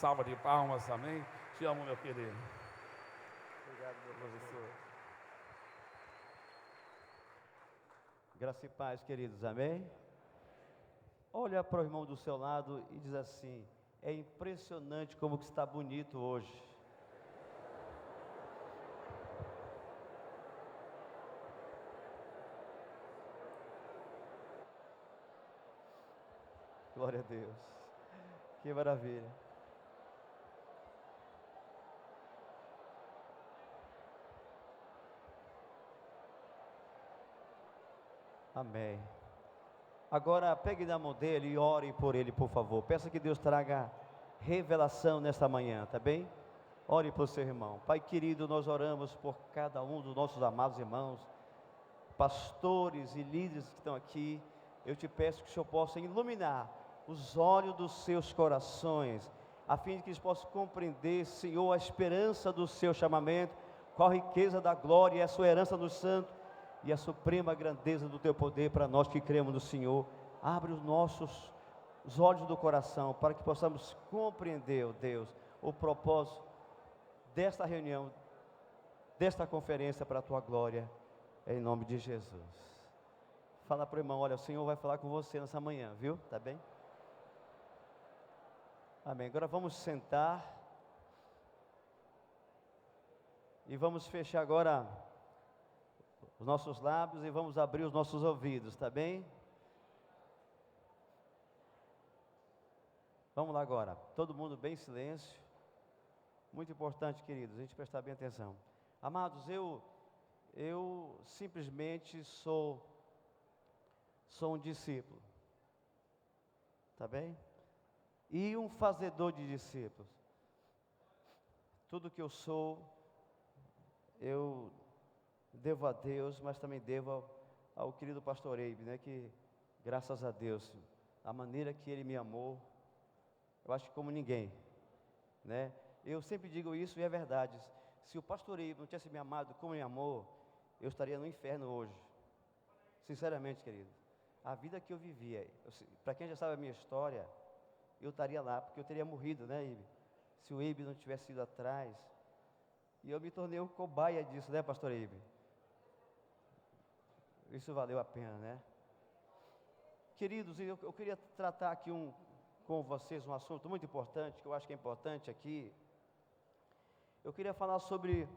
salva de palmas, amém? Te amo, meu querido. Obrigado, meu professor. Graça e paz, queridos, amém? Olha para o irmão do seu lado e diz assim: é impressionante como que está bonito hoje. Glória a Deus. Que maravilha. Amém. Agora pegue na mão dele e ore por ele, por favor. Peça que Deus traga revelação nesta manhã, tá bem? Ore por seu irmão. Pai querido, nós oramos por cada um dos nossos amados irmãos, pastores e líderes que estão aqui. Eu te peço que o Senhor possa iluminar os olhos dos seus corações, a fim de que eles possam compreender, Senhor, a esperança do seu chamamento, qual a riqueza da glória e a sua herança nos santos, e a suprema grandeza do teu poder para nós que cremos no Senhor. Abre os olhos do coração, para que possamos compreender, ó Deus, o propósito desta reunião, desta conferência para a tua glória, em nome de Jesus. Fala para o irmão: olha, o Senhor vai falar com você nessa manhã, viu? Tá bem? Amém. Agora vamos sentar e vamos fechar agora os nossos lábios e vamos abrir os nossos ouvidos, tá bem? Vamos lá agora, todo mundo bem em silêncio. Muito importante, queridos, a gente prestar bem atenção. Amados, eu simplesmente sou um discípulo, tá bem? E um fazedor de discípulos. Tudo que eu sou, eu devo a Deus, mas também devo ao querido pastor Eibe, né? Que, graças a Deus, a maneira que ele me amou, eu acho que como ninguém, né? Eu sempre digo isso e é verdade. Se o pastor Eibe não tivesse me amado como me amou, eu estaria no inferno hoje. Sinceramente, querido. A vida que eu vivia, para quem já sabe a minha história, eu estaria lá, porque eu teria morrido, né, Eibe? Se o Eibe não tivesse ido atrás. E eu me tornei um cobaia disso, né, pastor Eibe? Isso valeu a pena, né? Queridos, eu queria tratar aqui com vocês um assunto muito importante, que eu acho que é importante aqui. Eu queria falar sobre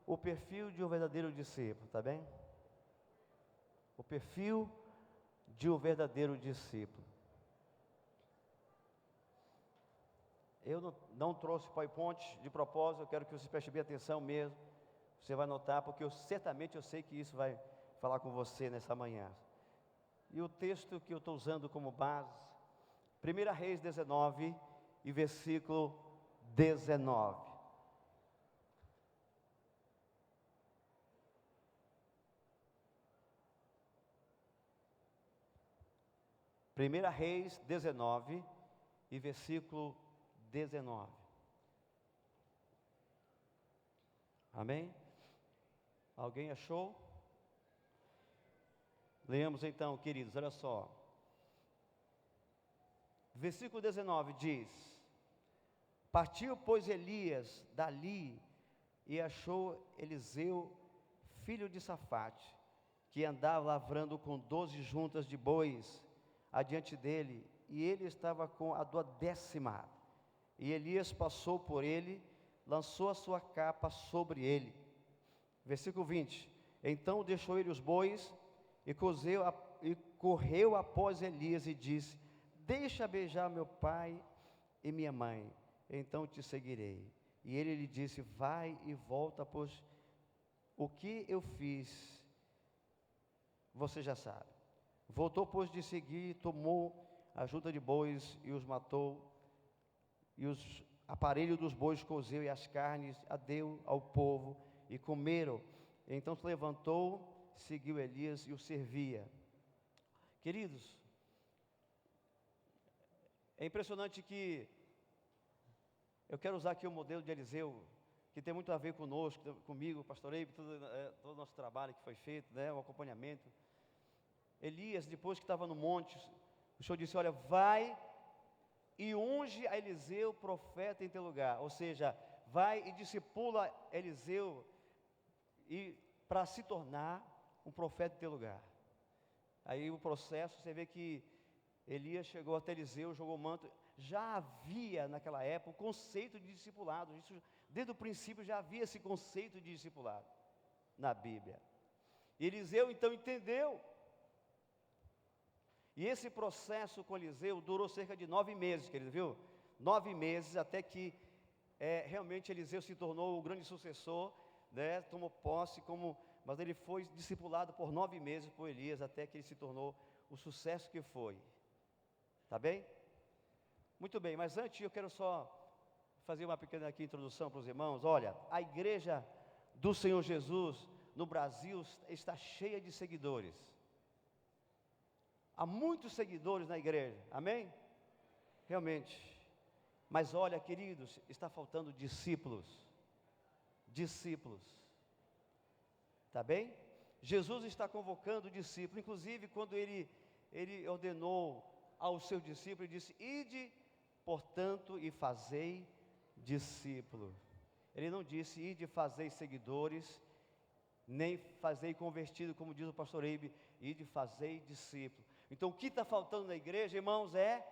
o perfil de um verdadeiro discípulo, tá bem? O perfil de um verdadeiro discípulo. Eu não trouxe PowerPoint de propósito, eu quero que você preste bem atenção mesmo. Você vai notar, porque certamente eu sei que isso vai falar com você nessa manhã. E o texto que eu estou usando como base, 1 Reis 19 e versículo 19. Primeira Reis 19 e versículo 19. Amém? Alguém achou? Leamos então, queridos, olha só. Versículo 19 diz: partiu, pois, Elias dali e achou Eliseu, filho de Safate, que andava lavrando com 12 juntas de bois adiante dele, e ele estava com a 10ª. E Elias passou por ele, lançou a sua capa sobre ele. Versículo 20: então deixou ele os bois e correu após Elias e disse: deixa beijar meu pai e minha mãe, então te seguirei. E ele lhe disse: vai e volta, pois o que eu fiz você já sabe. Voltou, pois, de seguir, tomou a junta de bois e os matou, e os aparelhos dos bois cozeu, e as carnes a deu ao povo, e comeram. Então se levantou, seguiu Elias e o servia. Queridos, é impressionante que eu quero usar aqui o modelo de Eliseu, que tem muito a ver conosco, comigo, pastor Eibe, todo o nosso trabalho que foi feito, né, o acompanhamento. Elias, depois que estava no monte, o Senhor disse: olha, vai e unge a Eliseu, profeta, em teu lugar. Ou seja, vai e discipula Eliseu e para se tornar um profeta em teu lugar. Aí o processo, você vê que Elias chegou até Eliseu, jogou o manto. Já havia naquela época o conceito de discipulado. Isso, desde o princípio já havia esse conceito de discipulado na Bíblia. E Eliseu então entendeu. E esse processo com Eliseu durou cerca de 9 meses, querido, viu? 9 meses até que realmente Eliseu se tornou o grande sucessor, né? Tomou posse mas ele foi discipulado por 9 meses por Elias, até que ele se tornou o sucesso que foi. Tá bem? Muito bem, mas antes eu quero só fazer uma pequena aqui introdução para os irmãos. Olha, a igreja do Senhor Jesus no Brasil está cheia de seguidores. Há muitos seguidores na igreja, amém? Realmente. Mas olha, queridos, está faltando discípulos. Discípulos. Tá bem? Jesus está convocando discípulos. Inclusive, quando ele ordenou aos seus discípulos, ele disse: ide, portanto, e fazei discípulo. Ele não disse: ide e fazei seguidores, nem fazei convertido, como diz o pastor Eibe, ide e fazei discípulo. Então, o que está faltando na igreja, irmãos, é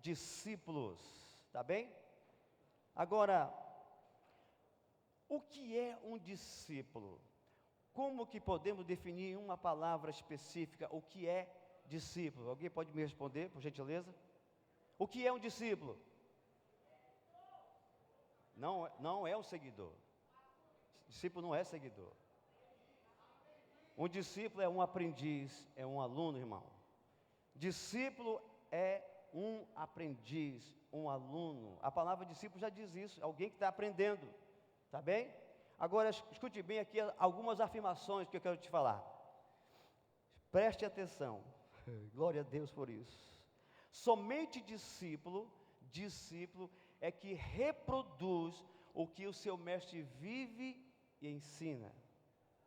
discípulos. Tá bem? Agora, o que é um discípulo? Como que podemos definir em uma palavra específica o que é discípulo? Alguém pode me responder, por gentileza? O que é um discípulo? Não é um seguidor. Discípulo não é seguidor. Um discípulo é um aprendiz, é um aluno, irmão. Discípulo é um aprendiz, um aluno. A palavra discípulo já diz isso, alguém que está aprendendo, tá bem? Agora, escute bem aqui algumas afirmações que eu quero te falar. Preste atenção. Glória a Deus por isso. Somente discípulo é que reproduz o que o seu mestre vive e ensina.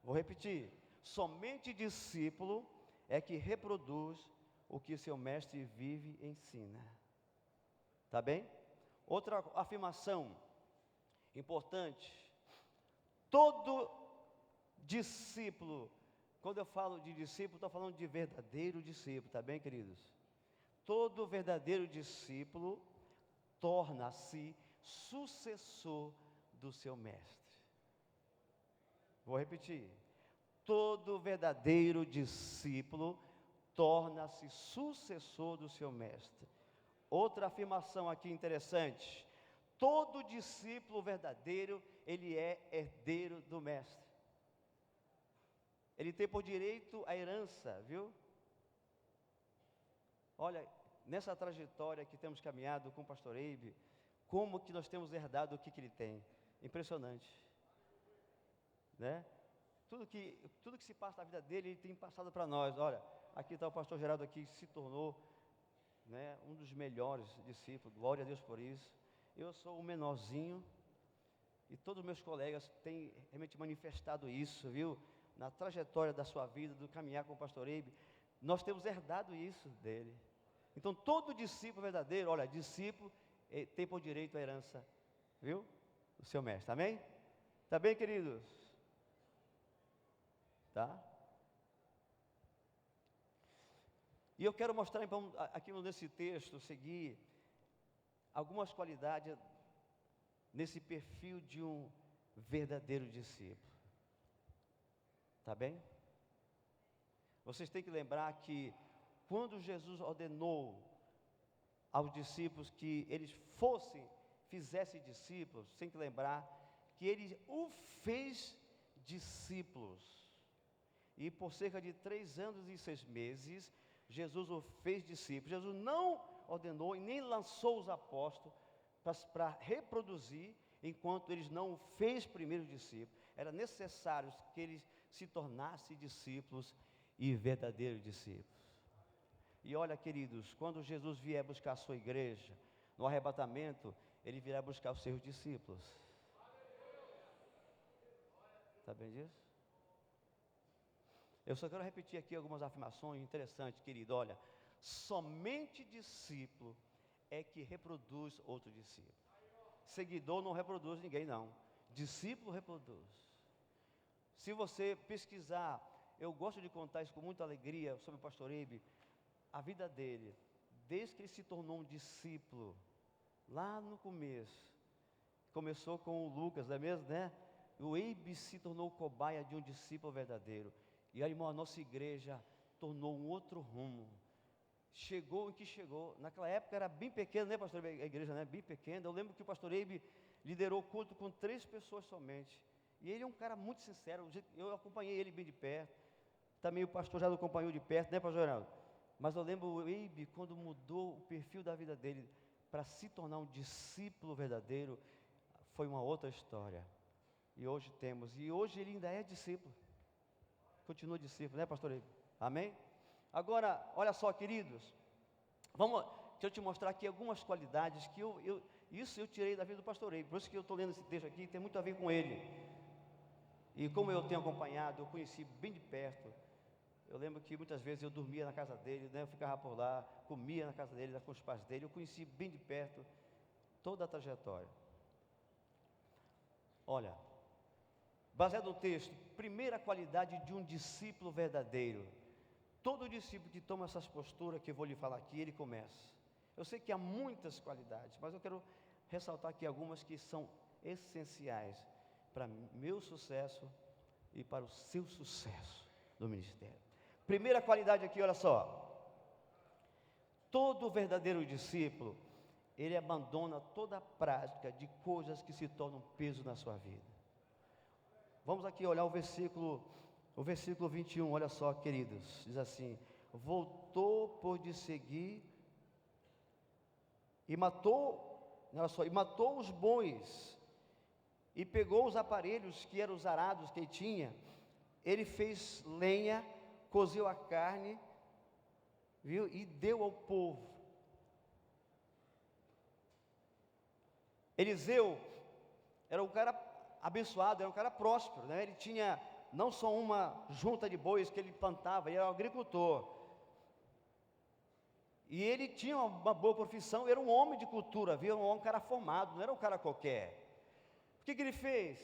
Vou repetir. Somente discípulo é que reproduz o que o seu mestre vive e ensina. Tá bem? Outra afirmação importante. Todo discípulo, quando eu falo de discípulo, estou falando de verdadeiro discípulo, tá bem, queridos? Todo verdadeiro discípulo torna-se sucessor do seu mestre. Vou repetir. Todo verdadeiro discípulo torna-se sucessor do seu mestre. Outra afirmação aqui interessante. Todo discípulo verdadeiro, ele é herdeiro do mestre. Ele tem por direito a herança, viu? Olha, nessa trajetória que temos caminhado com o pastor Eibe, como que nós temos herdado o que ele tem? Impressionante, né? Tudo que se passa na vida dele, ele tem passado para nós. Olha, aqui está o pastor Geraldo aqui, que se tornou, né, um dos melhores discípulos, glória a Deus por isso. Eu sou o menorzinho, e todos os meus colegas têm realmente manifestado isso, viu? Na trajetória da sua vida, do caminhar com o pastor Eibe, nós temos herdado isso dele. Então, todo discípulo verdadeiro, olha, discípulo tem por direito a herança, viu? Do seu mestre, amém? Tá bem, queridos? Tá? E eu quero mostrar, então, aqui nesse texto, seguir algumas qualidades nesse perfil de um verdadeiro discípulo. Tá bem? Vocês têm que lembrar que quando Jesus ordenou aos discípulos que eles fizessem discípulos, tem que lembrar que ele o fez discípulos. E por cerca de 3 anos e 6 meses, Jesus o fez discípulo. Jesus não ordenou e nem lançou os apóstolos para reproduzir, enquanto eles não o fez primeiro discípulo. Era necessário que eles se tornassem discípulos e verdadeiros discípulos. E olha, queridos, quando Jesus vier buscar a sua igreja, no arrebatamento, ele virá buscar os seus discípulos. Está bem disso? Eu só quero repetir aqui algumas afirmações interessantes, querido. Olha, somente discípulo é que reproduz outro discípulo. Seguidor não reproduz ninguém, não. Discípulo reproduz. Se você pesquisar, eu gosto de contar isso com muita alegria sobre o pastor Eibe, a vida dele, desde que ele se tornou um discípulo, lá no começo, começou com o Lucas, não é mesmo, né? O Eibe se tornou cobaia de um discípulo verdadeiro. E aí, irmão, a nossa igreja tornou um outro rumo. Chegou em que chegou. Naquela época era bem pequena, né, pastor Eibe? A igreja, né? Bem pequena. Eu lembro que o pastor Eibe liderou o culto com 3 pessoas somente. E ele é um cara muito sincero. Eu acompanhei ele bem de perto. Também o pastor já o acompanhou de perto, né, pastor Geraldo? Mas eu lembro o Eibe, quando mudou o perfil da vida dele para se tornar um discípulo verdadeiro, foi uma outra história. E hoje temos. E hoje ele ainda é discípulo. Continua discípulo, né, pastor Eibe? Amém? Agora, olha só, queridos. Deixa eu te mostrar aqui algumas qualidades que isso eu tirei da vida do pastor Eibe. Por isso que eu estou lendo esse texto aqui, tem muito a ver com ele. E como eu tenho acompanhado, eu conheci bem de perto. Eu lembro que muitas vezes eu dormia na casa dele, né? Eu ficava por lá, comia na casa dele, com os pais dele. Eu conheci bem de perto toda a trajetória. Olha, baseado no texto, primeira qualidade de um discípulo verdadeiro. Todo discípulo que toma essas posturas que eu vou lhe falar aqui, ele começa. Eu sei que há muitas qualidades, mas eu quero ressaltar aqui algumas que são essenciais para meu sucesso e para o seu sucesso no ministério. Primeira qualidade aqui, olha só. Todo verdadeiro discípulo, ele abandona toda a prática de coisas que se tornam peso na sua vida. Vamos aqui olhar o versículo 21, olha só, queridos, diz assim: voltou por de seguir e matou, olha só, e matou os bois, e pegou os aparelhos que eram os arados que ele tinha, ele fez lenha, cozeu a carne, viu, e deu ao povo. Eliseu era um cara abençoado, era um cara próspero, né? Ele tinha não só uma junta de bois que ele plantava, ele era um agricultor. E ele tinha uma boa profissão, era um homem de cultura, viu? Um cara formado, não era um cara qualquer. O que ele fez?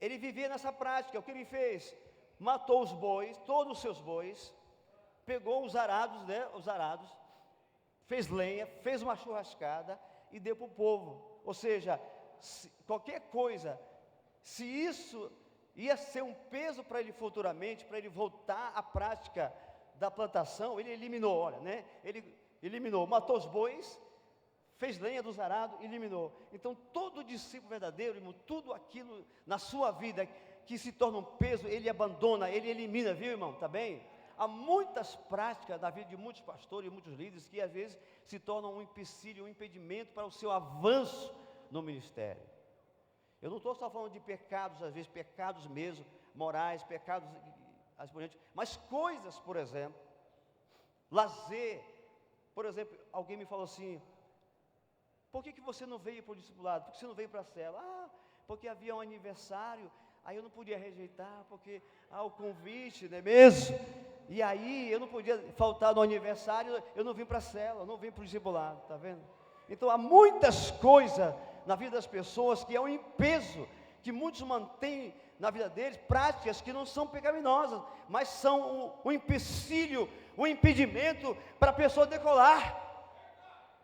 Ele vivia nessa prática. O que ele fez? Matou os bois, todos os seus bois, pegou os arados, né? Os arados, fez lenha, fez uma churrascada e deu para o povo. Ou seja, qualquer coisa, se isso ia ser um peso para ele futuramente, para ele voltar à prática da plantação, ele eliminou, olha, né? Ele eliminou, matou os bois, fez lenha dos arados, eliminou. Então, todo discípulo verdadeiro, irmão, tudo aquilo na sua vida que se torna um peso, ele abandona, ele elimina, viu, irmão? Tá bem? Há muitas práticas na vida de muitos pastores e muitos líderes que às vezes se tornam um empecilho, um impedimento para o seu avanço no ministério. Eu não estou só falando de pecados, às vezes pecados mesmo, morais, pecados, mas coisas, por exemplo, lazer. Por exemplo, alguém me falou assim: por que você não veio para o discipulado? Por que você não veio para a cela? Porque havia um aniversário, aí eu não podia rejeitar, porque o convite, não é mesmo? E aí eu não podia faltar no aniversário, eu não vim para a cela, eu não vim para o discipulado, está vendo? Então há muitas coisas na vida das pessoas que é um peso, que muitos mantêm na vida deles, práticas que não são pecaminosas, mas são um empecilho, um impedimento para a pessoa decolar.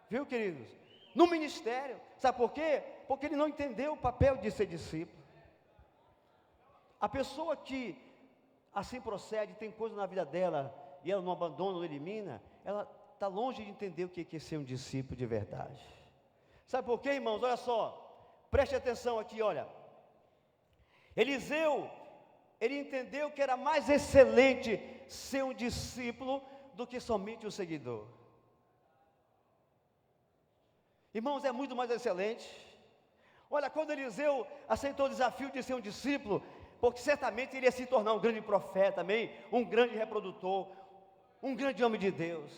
Viu, queridos? No ministério, sabe por quê? Porque ele não entendeu o papel de ser discípulo. A pessoa que assim procede, tem coisa na vida dela, e ela não abandona, não elimina, ela está longe de entender o que é ser um discípulo de verdade. Sabe por quê, irmãos? Olha só, preste atenção aqui, olha. Eliseu, ele entendeu que era mais excelente ser um discípulo do que somente um seguidor. Irmãos, é muito mais excelente. Olha, quando Eliseu aceitou o desafio de ser um discípulo, porque certamente ele ia se tornar um grande profeta, amém? Um grande reprodutor, um grande homem de Deus,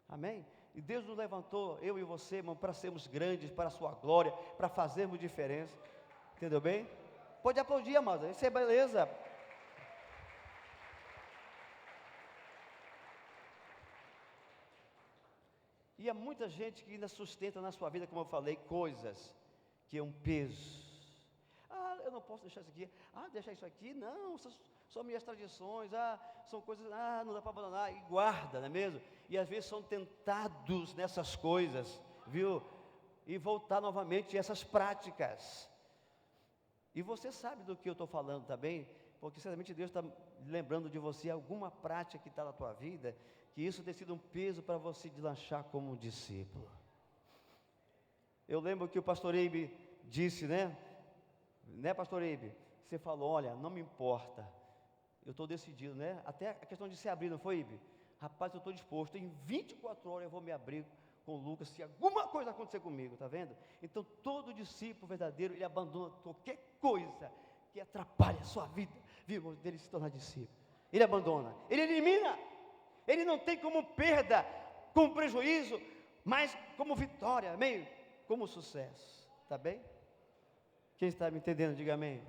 amém? E Deus nos levantou, eu e você, irmão, para sermos grandes, para a sua glória, para fazermos diferença, entendeu bem? Pode aplaudir, amado, isso é beleza. E há muita gente que ainda sustenta na sua vida, como eu falei, coisas que é um peso. Ah, eu não posso deixar isso aqui. Ah, deixar isso aqui? Não, são minhas tradições. Ah, são coisas, não dá para abandonar. E guarda, não é mesmo? E às vezes são tentados nessas coisas, viu? E voltar novamente a essas práticas. E você sabe do que eu estou falando também, porque certamente Deus está lembrando de você alguma prática que está na tua vida, que isso tem sido um peso para você deslanchar como um discípulo. Eu lembro que o pastor Eibe disse, né, pastor Eibe? Você falou, olha, não me importa, eu estou decidido, né? Até a questão de se abrir, não foi, Eibe? Rapaz, eu estou disposto, em 24 horas eu vou me abrir com o Lucas, se alguma coisa acontecer comigo, está vendo? Então, todo discípulo verdadeiro, ele abandona qualquer coisa que atrapalhe a sua vida, viu, dele se tornar discípulo. Ele abandona, ele elimina, ele não tem como perda, como prejuízo, mas como vitória, amém? Como sucesso, está bem? Quem está me entendendo, diga amém.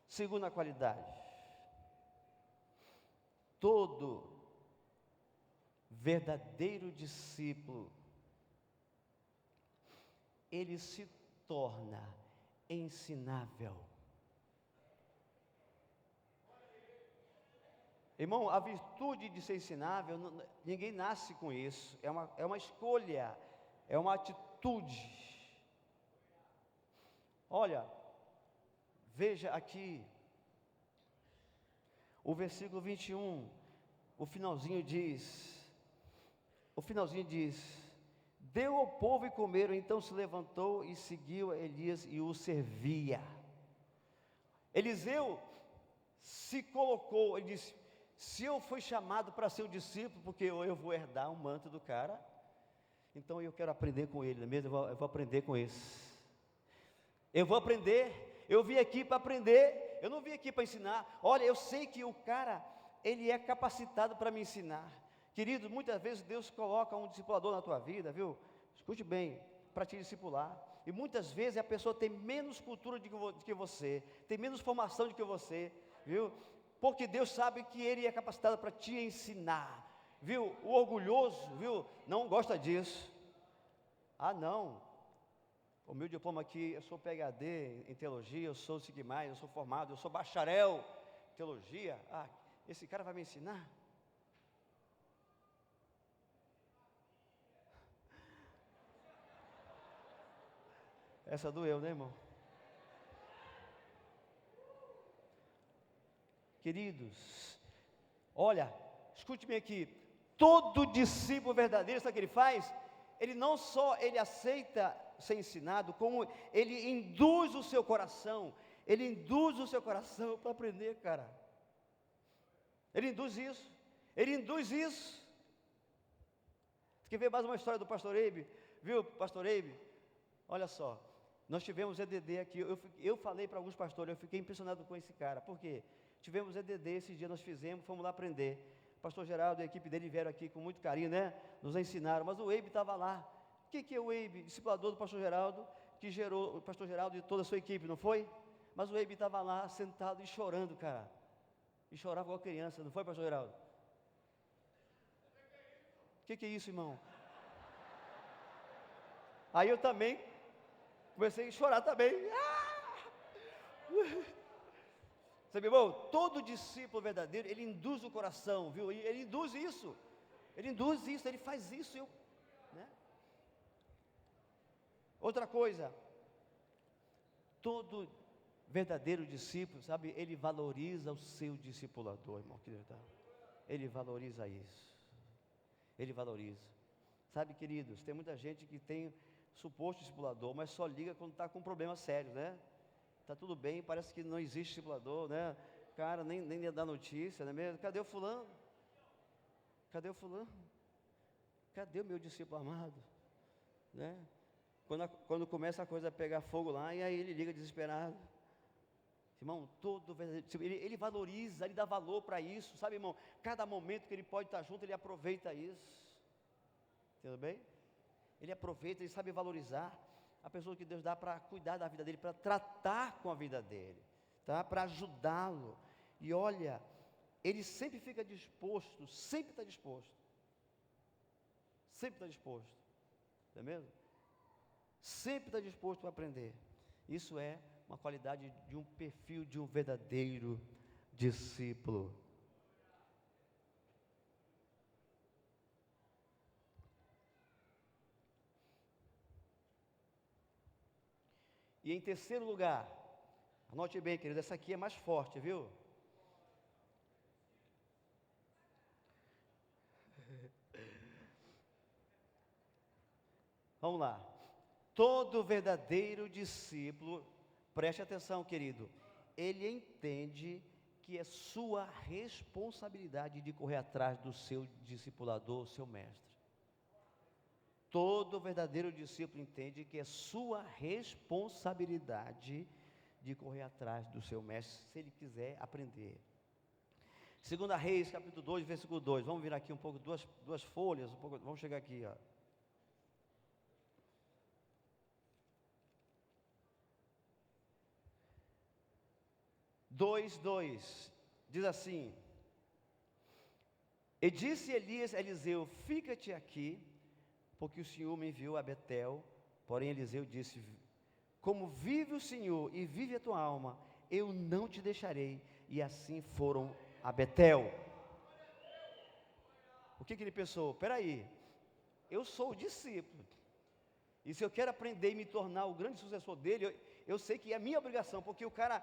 Segunda qualidade, todo verdadeiro discípulo, ele se torna ensinável. Irmão, a virtude de ser ensinável, ninguém nasce com isso, é uma escolha, é uma atitude. Olha, veja aqui, o versículo 21, o finalzinho diz, deu ao povo e comeram, então se levantou e seguiu a Elias e o servia. Eliseu se colocou, ele disse, se eu fui chamado para ser o discípulo, porque eu vou herdar o manto do cara, então eu quero aprender com ele, não é mesmo? Eu vou aprender com esse. Eu vou aprender, eu vim aqui para aprender, eu não vim aqui para ensinar. Olha, eu sei que o cara, ele é capacitado para me ensinar. Querido, muitas vezes Deus coloca um discipulador na tua vida, viu? Escute bem, para te discipular. E muitas vezes a pessoa tem menos cultura do que você, tem menos formação do que você, viu? Porque Deus sabe que Ele é capacitado para te ensinar, viu? O orgulhoso, viu? Não gosta disso. Ah, não. O meu diploma aqui, eu sou PhD em teologia, eu sou sigmais, eu sou formado, eu sou bacharel em teologia. Ah, esse cara vai me ensinar? Essa doeu, né, irmão? Queridos, olha, escute-me aqui, todo discípulo verdadeiro, sabe o que ele faz? Ele não só ele aceita ser ensinado, como ele induz o seu coração para aprender, cara. Ele induz isso. Você quer ver mais uma história do pastor Eibe? Viu, pastor Eibe? Olha só, nós tivemos EDD aqui, eu falei para alguns pastores, eu fiquei impressionado com esse cara, por quê? Tivemos EDD, esse dia nós fizemos, fomos lá aprender. O pastor Geraldo e a equipe dele vieram aqui com muito carinho, né? Nos ensinaram, mas o Eibe estava lá. O que é o Eibe? Discipulador do pastor Geraldo, que gerou o pastor Geraldo e toda a sua equipe, não foi? Mas o Eibe estava lá, sentado e chorando, cara. E chorava igual criança, não foi, pastor Geraldo? O que é isso, irmão? Aí eu também comecei a chorar também. Sabe, irmão, todo discípulo verdadeiro, ele induz o coração, viu? Ele induz isso, ele faz isso, né? Outra coisa, todo verdadeiro discípulo, sabe, ele valoriza o seu discipulador, irmão, ele valoriza isso, ele valoriza. Sabe, queridos, tem muita gente que tem suposto discipulador, mas só liga quando está com problemas sérios, né? Está tudo bem, parece que não existe discipulador, né? Cara, nem dá notícia, não é mesmo? Cadê o fulano? Cadê o meu discípulo amado? Né? Quando começa a coisa a pegar fogo lá, e aí ele liga desesperado. Irmão, ele valoriza, ele dá valor para isso, sabe, irmão? Cada momento que ele pode estar junto, ele aproveita isso. Tudo bem? Ele aproveita, ele sabe valorizar. a pessoa que Deus dá para cuidar da vida dele, para tratar com a vida dele, tá? Para ajudá-lo. E olha, ele sempre fica disposto, sempre está disposto. Sempre está disposto. Não é mesmo? Sempre está disposto para aprender. Isso é uma qualidade de um perfil de um verdadeiro discípulo. E em terceiro lugar, anote bem, querido, essa aqui é mais forte, viu? Vamos lá. Todo verdadeiro discípulo, preste atenção, querido, ele entende que é sua responsabilidade de correr atrás do seu discipulador, seu mestre. Todo verdadeiro discípulo entende que é sua responsabilidade de correr atrás do seu mestre, se ele quiser aprender. 2 Reis, capítulo 2, versículo 2. Vamos virar aqui um pouco, duas folhas, vamos chegar aqui, ó. 2:2 diz assim: E disse Elias a Eliseu: Fica-te aqui, porque o Senhor me enviou a Betel. Porém Eliseu disse: Como vive o Senhor e vive a tua alma, eu não te deixarei. E assim foram a Betel. O que ele pensou? Espera aí, eu sou o discípulo, e se eu quero aprender e me tornar o grande sucessor dele, eu sei que é minha obrigação, porque o cara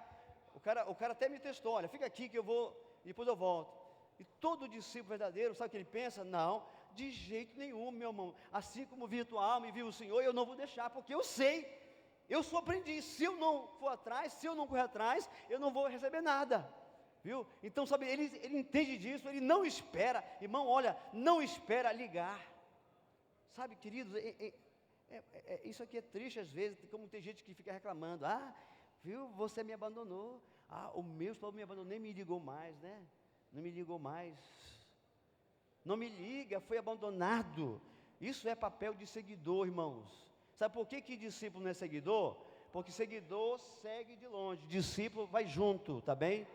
até me testou: olha, fica aqui que eu vou, depois eu volto. E todo discípulo verdadeiro, sabe o que ele pensa? Não, de jeito nenhum, meu irmão, assim como vive a tua alma e vive o Senhor, eu não vou deixar, porque eu sei, eu sou aprendiz, se eu não for atrás, se eu não correr atrás, eu não vou receber nada, viu? Então, sabe, ele entende disso, ele não espera, irmão, olha, não espera ligar, sabe, queridos, isso aqui é triste às vezes, como tem gente que fica reclamando: viu, você me abandonou, o meu esposo me abandonou, nem me ligou mais, né? Não me ligou mais, não me liga, foi abandonado. Isso é papel de seguidor, irmãos. Sabe por que discípulo não é seguidor? Porque seguidor segue de longe, discípulo vai junto, tá bem?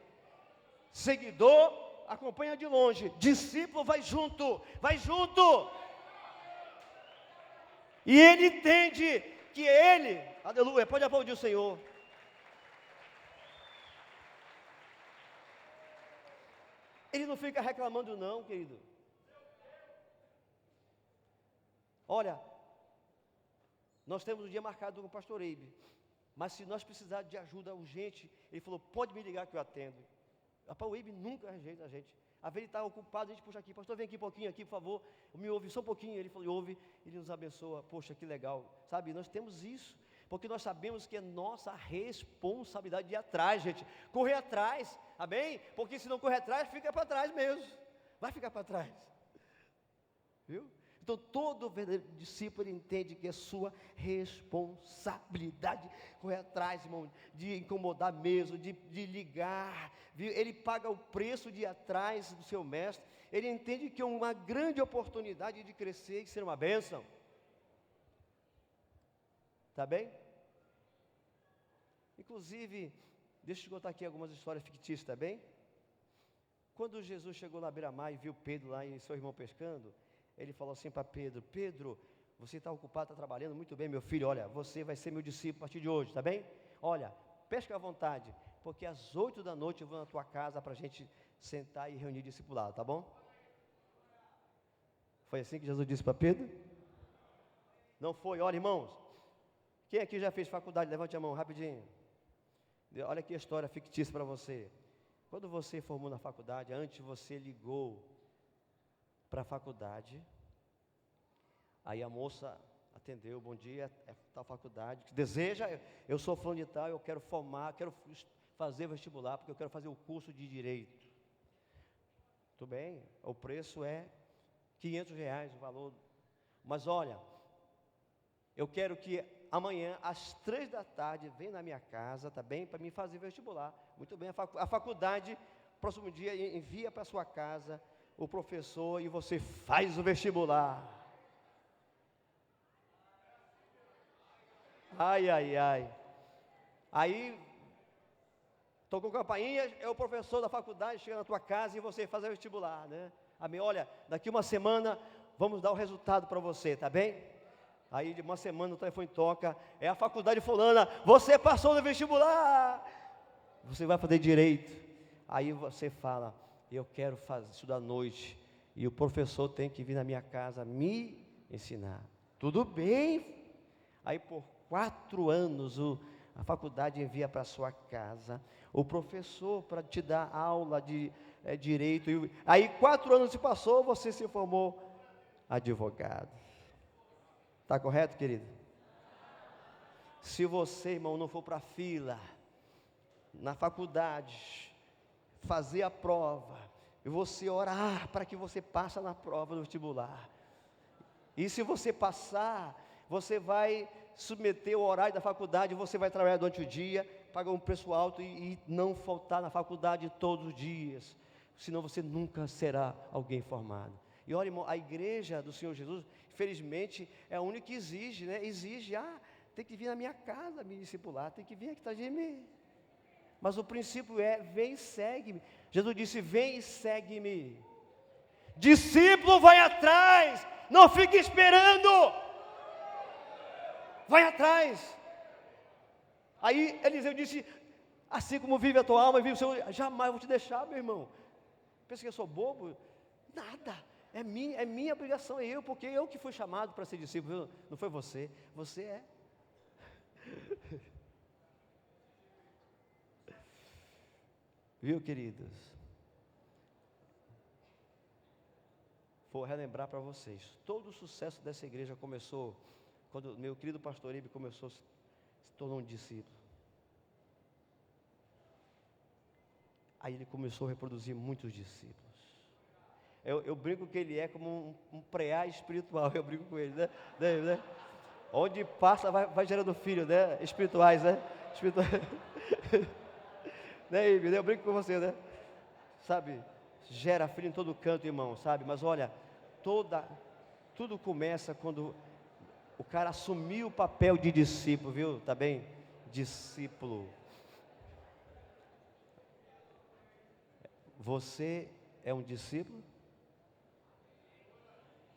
Seguidor acompanha de longe, discípulo vai junto, vai junto. E ele entende que ele, aleluia, pode aplaudir o Senhor. Ele não fica reclamando não, querido. Olha, nós temos um dia marcado com o pastor Eibe, mas se nós precisarmos de ajuda urgente, ele falou: pode me ligar que eu atendo. Rapaz, o Eibe nunca rejeita a gente. Às vezes ele está ocupado, a gente puxa aqui: pastor, vem aqui um pouquinho aqui, por favor, me ouve só um pouquinho. Ele falou: ouve, ele nos abençoa. Poxa, que legal, sabe, nós temos isso, porque nós sabemos que é nossa responsabilidade de ir atrás, gente, correr atrás, amém? Porque se não correr atrás, fica para trás mesmo, vai ficar para trás, viu? Então todo verdadeiro discípulo entende que é sua responsabilidade correr atrás, irmão, de incomodar mesmo, de ligar, viu? Ele paga o preço de ir atrás do seu mestre, ele entende que é uma grande oportunidade de crescer e ser uma bênção. Tá bem? Inclusive, deixa eu contar aqui algumas histórias fictícias, tá bem? Quando Jesus chegou na beira-mar e viu Pedro lá e seu irmão pescando, ele falou assim para Pedro: Pedro, você está ocupado, está trabalhando muito bem, meu filho, olha, você vai ser meu discípulo a partir de hoje, tá bem? Olha, pesca à vontade, porque às 20h eu vou na tua casa para a gente sentar e reunir discipulado, tá bom? Foi assim que Jesus disse para Pedro? Não foi? Olha, irmãos, quem aqui já fez faculdade? Levante a mão, rapidinho. Olha aqui a história fictícia para você. Quando você formou na faculdade, antes você ligou para a faculdade, aí a moça atendeu: bom dia, é tal faculdade, que deseja, eu sou fulano de tal, eu quero formar, quero fazer vestibular, porque eu quero fazer o curso de Direito. Tudo bem, o preço é R$500 o valor, mas olha, eu quero que amanhã, às 15h, venha na minha casa, tá bem? Para mim fazer vestibular. Muito bem, a faculdade, próximo dia, envia para sua casa o professor e você faz o vestibular. Ai, ai, ai. Aí, tocou campainha, é o professor da faculdade, chega na tua casa e você faz o vestibular, né? Amém? Olha, daqui uma semana vamos dar o resultado para você, tá bem? Aí de uma semana o telefone toca, é a faculdade fulana, você passou no vestibular, você vai fazer direito. Aí você fala, eu quero estudar à noite, e o professor tem que vir na minha casa me ensinar. Tudo bem. Aí por 4 anos a faculdade envia para sua casa o professor para te dar aula de direito. Aí 4 anos se passou, você se formou advogado. Está correto, querido? Se você, irmão, não for para a fila, na faculdade, fazer a prova, e você orar para que você passe na prova do vestibular, e se você passar, você vai submeter o horário da faculdade, você vai trabalhar durante o dia, pagar um preço alto e não faltar na faculdade todos os dias, senão você nunca será alguém formado. E olha, irmão, a igreja do Senhor Jesus, infelizmente, é a única que exige, né? Exige, tem que vir na minha casa me discipular, tem que vir aqui atrás de mim. Mas o princípio é, vem e segue-me. Jesus disse, vem e segue-me. Discípulo vai atrás, não fique esperando. Vai atrás. Aí Eliseu disse, assim como vive a tua alma e vive o seu, jamais vou te deixar, meu irmão. Pensa que eu sou bobo? Nada. É minha obrigação, é eu, porque eu que fui chamado para ser discípulo, não foi você, você é. Viu, queridos? Vou relembrar para vocês, todo o sucesso dessa igreja começou, quando meu querido pastor Ibe começou, se tornou um discípulo. Aí ele começou a reproduzir muitos discípulos. Eu brinco que ele é como um preá espiritual, eu brinco com ele, né? Onde passa, vai gerando filhos, né? Espirituais, né? Né, Ibe? Eu brinco com você, né? Sabe, gera filho em todo canto, irmão, sabe? Mas olha, tudo começa quando o cara assumiu o papel de discípulo, viu? Tá bem? Discípulo. Você é um discípulo?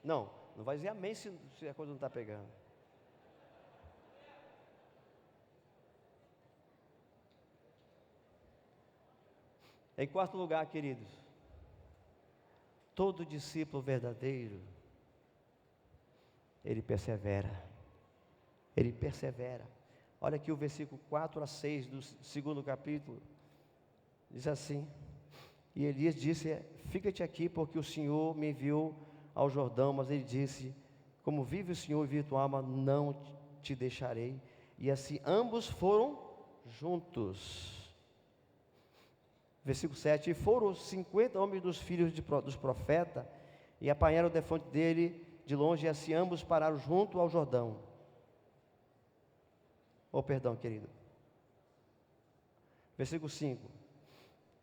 Não vai dizer amém se a coisa não está pegando. Em quarto lugar, queridos, todo discípulo verdadeiro, ele persevera. Ele persevera. Olha aqui o versículo 4 a 6 do 2º capítulo. Diz assim, e Elias disse, fica-te aqui porque o Senhor me enviou ao Jordão, mas ele disse, como vive o Senhor e vive tua alma, não te deixarei. E assim ambos foram juntos. Versículo 7, e foram 50 homens dos filhos dos profetas, e apanharam defronte dele de longe, e assim ambos pararam junto ao Jordão. Perdão, querido. Versículo 5.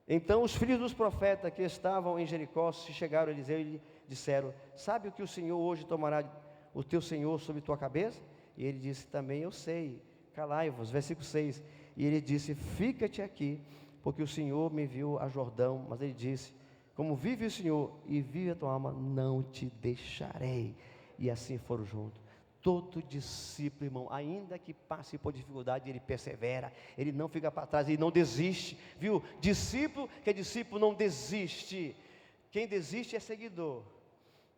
Então os filhos dos profetas que estavam em Jericó se chegaram a Eliseu e lhe disseram, sabe o que o Senhor hoje tomará o teu Senhor sobre tua cabeça? E ele disse, também eu sei, calai-vos. Versículo 6, e ele disse, fica-te aqui, porque o Senhor me enviou a Jordão, mas ele disse, como vive o Senhor e vive a tua alma, não te deixarei. E assim foram juntos. Todo discípulo, irmão, ainda que passe por dificuldade, ele persevera, ele não fica para trás, ele não desiste, viu? Discípulo, que é discípulo, não desiste. Quem desiste é seguidor.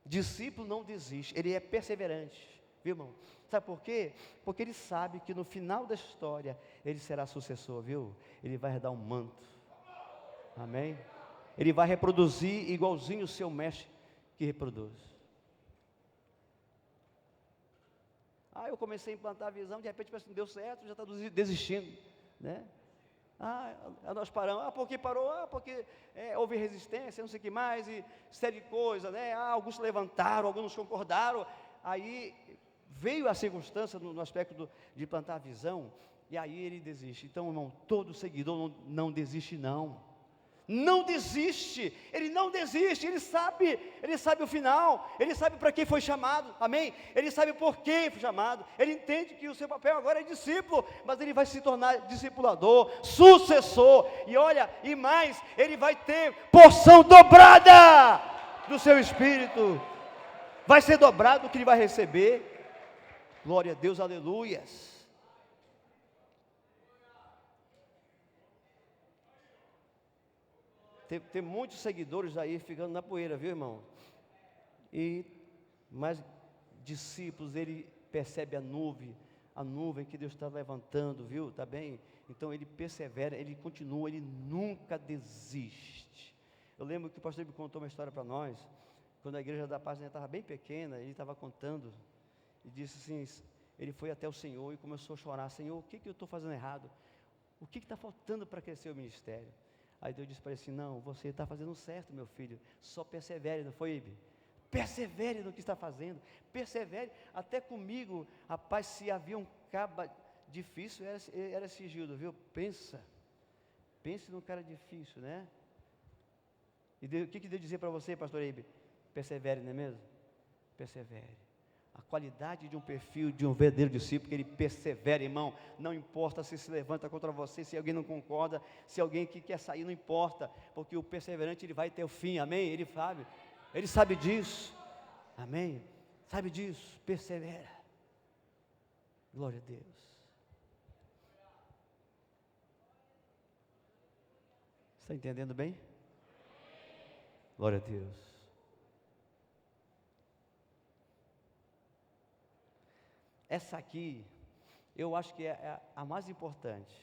Discípulo não desiste, ele é perseverante, viu, irmão? Sabe por quê? Porque ele sabe que no final da história, ele será sucessor, viu? Ele vai herdar um manto, amém? Ele vai reproduzir igualzinho o seu mestre que reproduz. Eu comecei a implantar a visão, de repente parece que não deu certo, já está desistindo, né? Nós paramos, por que parou? Porque houve resistência, não sei o que mais, e série de coisas, né? Alguns se levantaram, alguns concordaram, aí veio a circunstância no aspecto de plantar a visão, e aí ele desiste. Então, irmão, todo seguidor não desiste não. Não desiste, ele não desiste, ele sabe o final, ele sabe para quem foi chamado, amém? Ele sabe por que foi chamado, ele entende que o seu papel agora é discípulo, mas ele vai se tornar discipulador, sucessor, e olha, e mais, ele vai ter porção dobrada do seu espírito, vai ser dobrado o que ele vai receber, glória a Deus, aleluias. Tem muitos seguidores aí ficando na poeira, viu, irmão? Mas discípulos, ele percebe a nuvem que Deus está levantando, viu? Tá bem? Então ele persevera, ele continua, ele nunca desiste. Eu lembro que o pastor me contou uma história para nós, quando a igreja da paz estava bem pequena, ele estava contando, e disse assim, ele foi até o Senhor e começou a chorar, Senhor, o que eu estou fazendo errado? O que está faltando para crescer o ministério? Aí Deus disse para ele assim, não, você está fazendo certo, meu filho, só persevere, não foi, Ibe? Persevere no que está fazendo, persevere, até comigo, rapaz, se havia um caba difícil, era esse Gildo, viu? Pense num cara difícil, né? E o que Deus dizia para você, pastor Ibe? Persevere, não é mesmo? Persevere. A qualidade de um perfil de um verdadeiro discípulo, que ele persevera, irmão, não importa se levanta contra você, se alguém não concorda, se alguém que quer sair, não importa, porque o perseverante, ele vai ter o fim, amém? Ele sabe disso, amém? Sabe disso, persevera, glória a Deus. Está entendendo bem? Glória a Deus. Essa aqui, eu acho que é a mais importante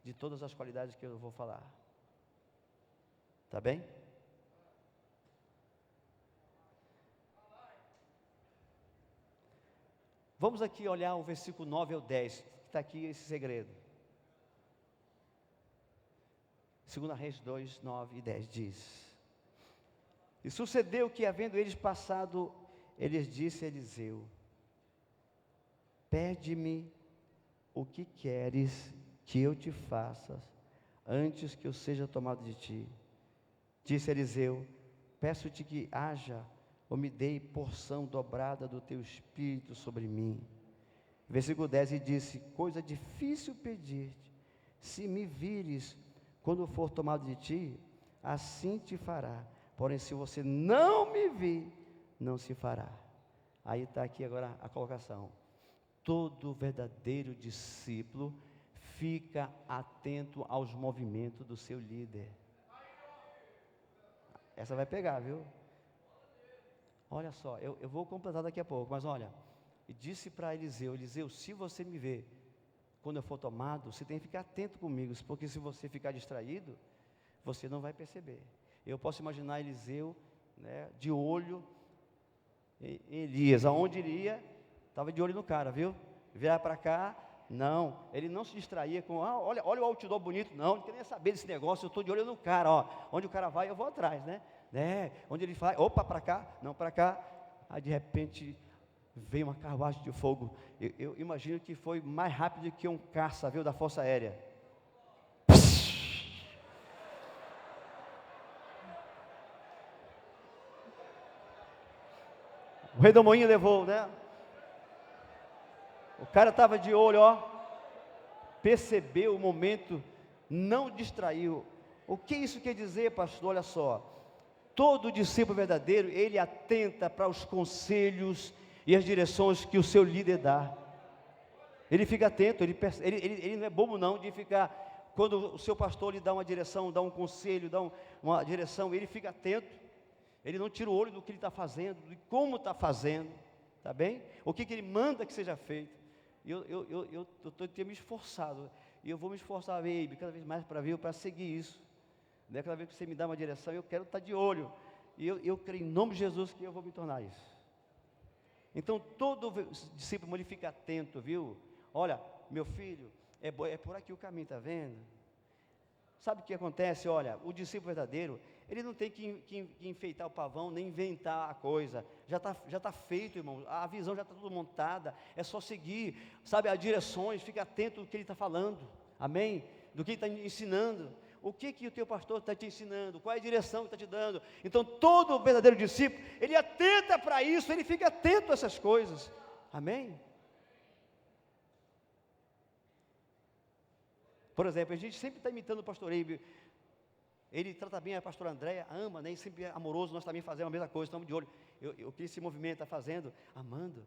de todas as qualidades que eu vou falar. Tá bem? Vamos aqui olhar o versículo 9 ao 10, que está aqui esse segredo. 2 Reis 2, 9 e 10 diz: E sucedeu que, havendo eles passado, eles disse a Eliseu: Pede-me o que queres que eu te faça, antes que eu seja tomado de ti. Disse Eliseu: Peço-te que haja ou me dê porção dobrada do teu espírito sobre mim. Versículo 10, e disse: Coisa difícil pedir-te, se me vires quando for tomado de ti, assim te fará. Porém, se você não me vir, não se fará. Aí está aqui agora a colocação. Todo verdadeiro discípulo fica atento aos movimentos do seu líder. Essa vai pegar, viu? Olha só, eu vou completar daqui a pouco, mas olha, e disse para Eliseu: Eliseu, se você me ver quando eu for tomado, você tem que ficar atento comigo, porque se você ficar distraído, você não vai perceber. Eu posso imaginar Eliseu, né, de olho em Elias, aonde iria, estava de olho no cara, viu? Virar para cá, não, ele não se distraía com, olha o outdoor bonito, não queria saber desse negócio, eu estou de olho no cara, ó, onde o cara vai, eu vou atrás, né? Onde ele vai, opa, para cá, não para cá, aí de repente veio uma carruagem de fogo, eu imagino que foi mais rápido que um caça, viu, da Força Aérea. O rei do moinho levou, né? O cara estava de olho, ó, percebeu o momento, não distraiu. O que isso quer dizer, pastor? Olha só, todo discípulo verdadeiro, ele atenta para os conselhos e as direções que o seu líder dá. Ele fica atento, ele não é bobo não, de ficar, quando o seu pastor lhe dá uma direção, dá um conselho, dá uma direção, ele fica atento, ele não tira o olho do que ele está fazendo, de como está fazendo, tá bem? O que ele manda que seja feito. Eu tenho me esforçado, e eu vou me esforçar, baby, cada vez mais para seguir isso, né? Cada vez que você me dá uma direção, eu quero estar de olho, e eu creio em nome de Jesus que eu vou me tornar isso. Então todo discípulo, ele fica atento, viu? Olha, meu filho, é por aqui o caminho, está vendo? Sabe o que acontece? Olha, o discípulo verdadeiro, ele não tem que enfeitar o pavão, nem inventar a coisa, já tá feito, irmão, a visão já está tudo montada, é só seguir, sabe, as direções, fica atento do que ele está falando, amém? Do que ele está ensinando. o que o teu pastor está te ensinando, qual é a direção que está te dando. Então todo verdadeiro discípulo, ele atenta para isso, ele fica atento a essas coisas, amém? Por exemplo, a gente sempre está imitando o pastor Eibe, ele trata bem a pastora Andréia, ama, né? E sempre é amoroso, nós também fazemos a mesma coisa, estamos de olho. O que esse movimento está fazendo, amando,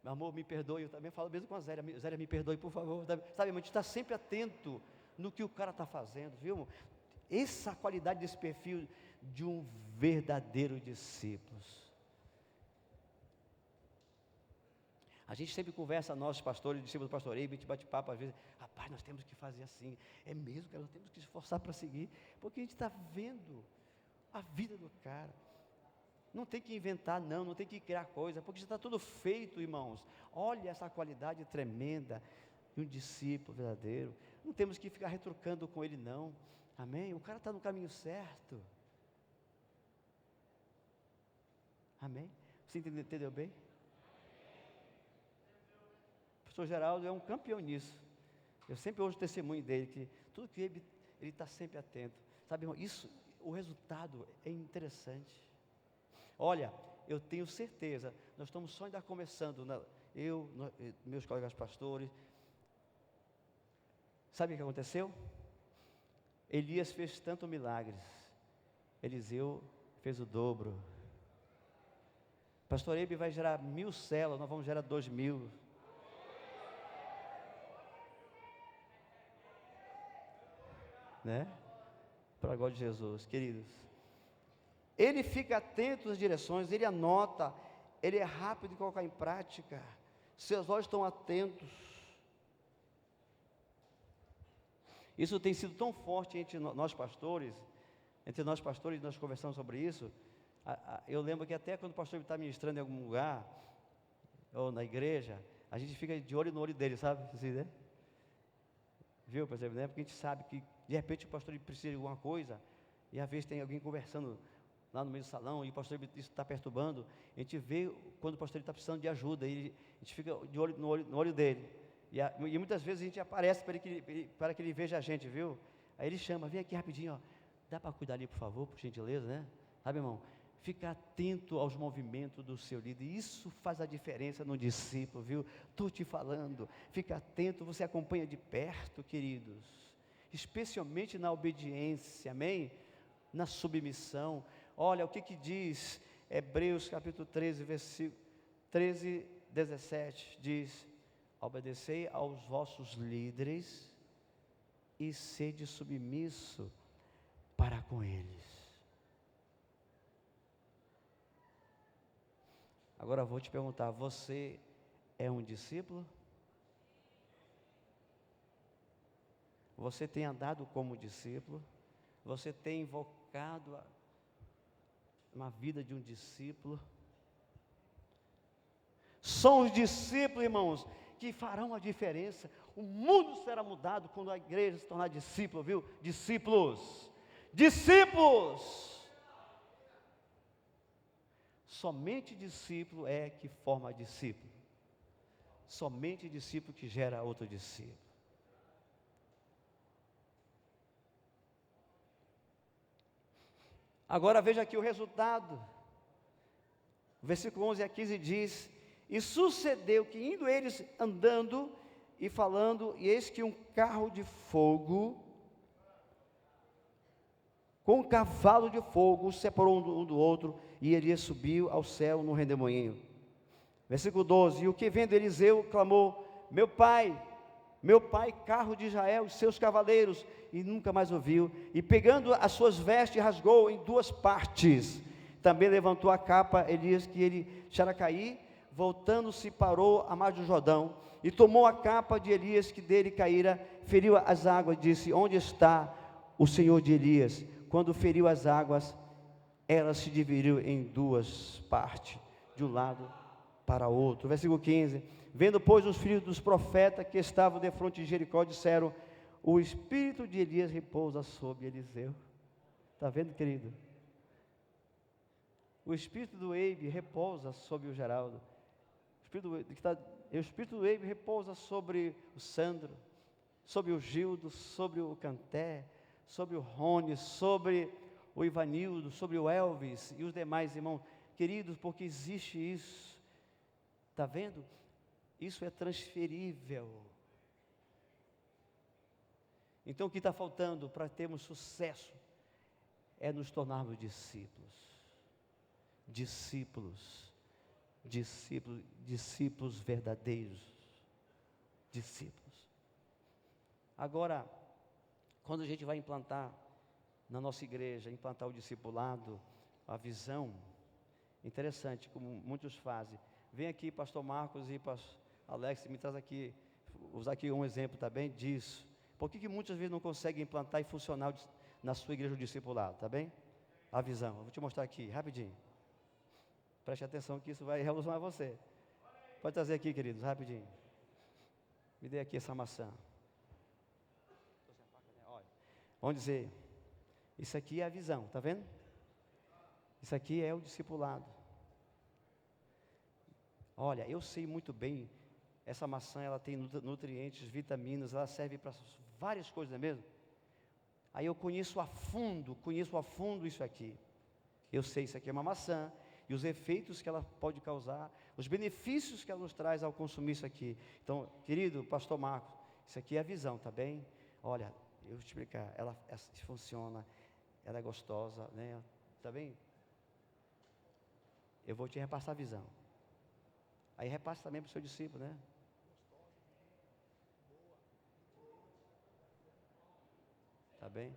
meu amor, me perdoe, eu também falo mesmo com a Zélia, Zélia, me perdoe, por favor, sabe, a gente está sempre atento no que o cara está fazendo, viu? Essa qualidade desse perfil de um verdadeiro discípulo. A gente sempre conversa, nós pastores, discípulos do pastor Eibe, a gente bate papo às vezes, rapaz, nós temos que fazer assim, é mesmo que nós temos que se esforçar para seguir, porque a gente está vendo a vida do cara, não tem que inventar não tem que criar coisa, porque já está tudo feito, irmãos. Olha essa qualidade tremenda de um discípulo verdadeiro, não temos que ficar retrucando com ele não, amém? O cara está no caminho certo, amém? Você entendeu bem? O pastor Geraldo é um campeão nisso. Eu sempre ouço o testemunho dele, que tudo que ele está sempre atento. Sabe, irmão, isso, o resultado é interessante. Olha, eu tenho certeza, nós estamos só ainda começando, meus colegas pastores. Sabe o que aconteceu? Elias fez tanto milagres, Eliseu fez o dobro. Pastor Eibe vai gerar 1000 células, nós vamos gerar 2000. Né? Para a glória de Jesus, queridos. Ele fica atento às direções, ele anota, ele é rápido em colocar em prática, seus olhos estão atentos. Isso tem sido tão forte entre nós pastores, nós conversamos sobre isso. Eu lembro que até quando o pastor está ministrando em algum lugar, ou na igreja, a gente fica de olho no olho dele, sabe? Assim, né? Viu, por exemplo, né? Porque a gente sabe que de repente o pastor precisa de alguma coisa, e às vezes tem alguém conversando lá no meio do salão, e o pastor isso está perturbando, a gente vê quando o pastor está precisando de ajuda, e a gente fica de olho no olho dele, e muitas vezes a gente aparece para que ele veja a gente, viu? Aí ele chama, vem aqui rapidinho, ó, dá para cuidar ali por favor, por gentileza, né? Sabe, irmão? Fica atento aos movimentos do seu líder, isso faz a diferença no discípulo, viu? Estou te falando, fica atento, você acompanha de perto, queridos, especialmente na obediência, amém? Na submissão. Olha o que diz Hebreus capítulo 13, versículo 13, 17, diz: obedecei aos vossos líderes e sede submisso para com eles. Agora vou te perguntar, você é um discípulo? Você tem andado como discípulo? Você tem invocado uma vida de um discípulo? São os discípulos, irmãos, que farão a diferença. O mundo será mudado quando a igreja se tornar discípulo, viu? Discípulos, discípulos. Somente discípulo é que forma discípulo. Somente discípulo que gera outro discípulo. Agora veja aqui o resultado. Versículo 11 a 15 diz: e sucedeu que indo eles andando e falando, e eis que um carro de fogo, com um cavalo de fogo, os separou um do outro, e Elias subiu ao céu no redemoinho. Versículo 12, e o que vendo Eliseu, clamou, meu pai, carro de Israel e seus cavaleiros, e nunca mais ouviu, e pegando as suas vestes, rasgou em 2 partes, também levantou a capa, Elias, que ele deixara cair, voltando-se, parou à margem do Jordão, e tomou a capa de Elias, que dele caíra, feriu as águas, e disse, onde está o Senhor de Elias? Quando feriu as águas, elas se dividiram em 2 partes, de um lado para o outro. Versículo 15, vendo pois os filhos dos profetas que estavam defronte de Jericó, disseram, o espírito de Elias repousa sobre Eliseu. Está vendo, querido? O espírito do Eibe repousa sobre o Geraldo. O espírito do Eibe repousa sobre o Sandro, sobre o Gildo, sobre o Canté, sobre o Rony, sobre o Ivanildo, sobre o Elvis e os demais irmãos. Queridos, porque existe isso. Está vendo? Isso é transferível. Então o que está faltando para termos sucesso é nos tornarmos discípulos. Discípulos verdadeiros. Discípulos. Agora, quando a gente vai implantar na nossa igreja, implantar o discipulado, a visão, interessante, como muitos fazem. Vem aqui, pastor Marcos e pastor Alex, me traz aqui, usar aqui um exemplo também disso. Por que muitas vezes não conseguem implantar e funcionar na sua igreja o discipulado, tá bem? A visão, eu vou te mostrar aqui, rapidinho. Preste atenção que isso vai revolucionar você. Pode trazer aqui, queridos, rapidinho. Me dê aqui essa maçã. Olha, vamos dizer, isso aqui é a visão, tá vendo? Isso aqui é o discipulado. Olha, eu sei muito bem, essa maçã ela tem nutrientes, vitaminas, ela serve para várias coisas, não é mesmo? Aí eu conheço a fundo isso aqui. Eu sei, isso aqui é uma maçã, e os efeitos que ela pode causar, os benefícios que ela nos traz ao consumir isso aqui. Então, querido pastor Marcos, isso aqui é a visão, tá bem? Olha, eu vou te explicar, ela funciona, ela é gostosa, né? Tá bem? Eu vou te repassar a visão. Aí repassa também para o seu discípulo, né? Tá bem?